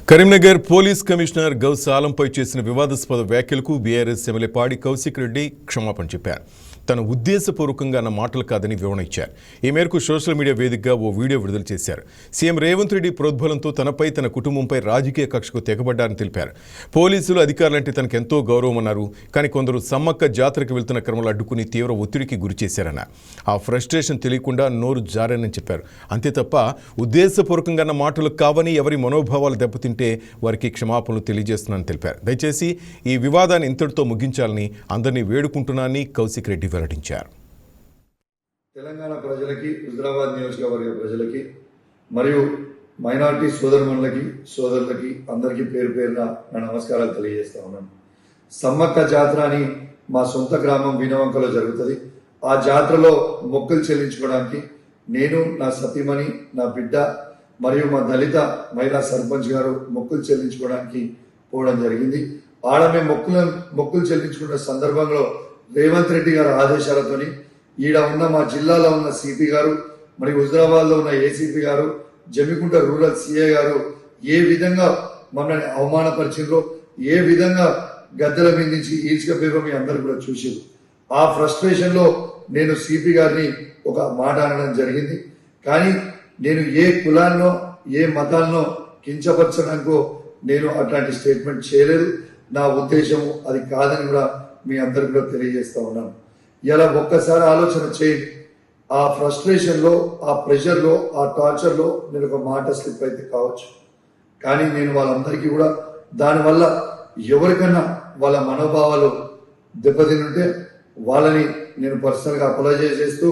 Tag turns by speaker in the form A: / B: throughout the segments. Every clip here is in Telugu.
A: కరీంనగర్ పోలీస్ కమిషనర్ గౌస్ ఆలంపై చేసిన వివాదాస్పద వ్యాఖ్యలకు బీఆర్ఎస్ ఎమ్మెల్యే పాడి కౌశిక్ రెడ్డి క్షమాపణ చెప్పారు. తన ఉద్దేశపూర్వకంగా అన్న మాటలు కాదని వివరణ ఇచ్చారు. ఈ మేరకు సోషల్ మీడియా వేదికగా ఓ వీడియో విడుదల చేశారు. సీఎం రేవంత్ రెడ్డి ప్రోద్బలంతో తనపై తన కుటుంబంపై రాజకీయ కక్షకు తెగబడ్డారని తెలిపారు. పోలీసులు అధికారులంటే తనకెంతో గౌరవమన్నారు. కానీ కొందరు సమ్మక్క జాతరకు వెళ్తున్న క్రమంలో అడ్డుకుని తీవ్ర ఒత్తిడికి గురిచేశారన్నారు. ఆ ఫ్రస్ట్రేషన్ తెలియకుండా నోరు జారని చెప్పారు. అంతే తప్ప ఉద్దేశపూర్వకంగా అన్న మాటలు కావని, ఎవరి మనోభావాలు దెబ్బతింటే వారికి క్షమాపణలు తెలియజేస్తున్నానని తెలిపారు. దయచేసి ఈ వివాదాన్ని ఇంతటితో ముగించాలని అందరినీ వేడుకుంటున్నానని కౌశిక్ రెడ్డి వెల్లడించారు.
B: తెలంగాణ ప్రజలకి, హుజరాబాద్ నియోజకవర్గ ప్రజలకి మరియు మైనార్టీ సోదరులకి సోదరులకి అందరికీ పేరు పేరున నా నమస్కారాలు తెలియజేస్తా ఉన్నాను. సమ్మక్క జాతర అని మా సొంత గ్రామం వినవంకలో జరుగుతుంది. ఆ జాతరలో మొక్కులు చెల్లించుకోవడానికి నేను, నా సతీమణి, నా బిడ్డ మరియు మా దళిత మహిళా సర్పంచ్ గారు మొక్కులు చెల్లించుకోవడానికి పోవడం జరిగింది. ఆడ మేము మొక్కులు చెల్లించుకున్న సందర్భంలో రేవంత్ రెడ్డి గారి ఆదేశాలతోని ఈడ ఉన్న మా జిల్లాలో ఉన్న సిపి గారు మరియు హుజరాబాద్లో ఉన్న ఏసీపీ గారు, జమ్మికుంట రూరల్ సిఐ గారు ఏ విధంగా మమ్మల్ని అవమానపరిచిండ్రో, ఏ విధంగా గద్దెల మీద నుంచి ఈడ్చుకపోయారో మీ అందరు కూడా చూసారు. ఆ ఫ్రస్ట్రేషన్ లో నేను సిపి గారిని ఒక మాట అనడం జరిగింది. కానీ నేను ఏ కులాన్నో ఏ మతాన్నో కించపరచడానికో నేను అట్లాంటి స్టేట్మెంట్ చేయలేదు. నా ఉద్దేశము అది కాదని కూడా మీ అందరికి కూడా తెలియజేస్తా ఉన్నాను. ఇలా ఒక్కసారి ఆలోచన చేయండి. ఆ ఫ్రస్ట్రేషన్లో, ఆ ప్రెషర్లో, ఆ టార్చర్లో నేను ఒక మాట స్లిప్ అయితే కావచ్చు. కానీ నేను వాళ్ళందరికీ కూడా దానివల్ల ఎవరికన్నా వాళ్ళ మనోభావాలు దెబ్బతింటే వాళ్ళని నేను పర్సనల్గా అపాలజైజ్ చేస్తూ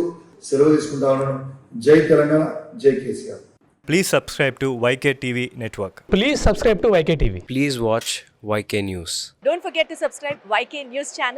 B: సెలవు తీసుకుంటా ఉన్నాను. జై తెలంగాణ, జై KCR.
C: Please subscribe to YK TV Network.
D: Please subscribe to YK TV.
E: Please watch YK News.
F: Don't forget to subscribe YK News channel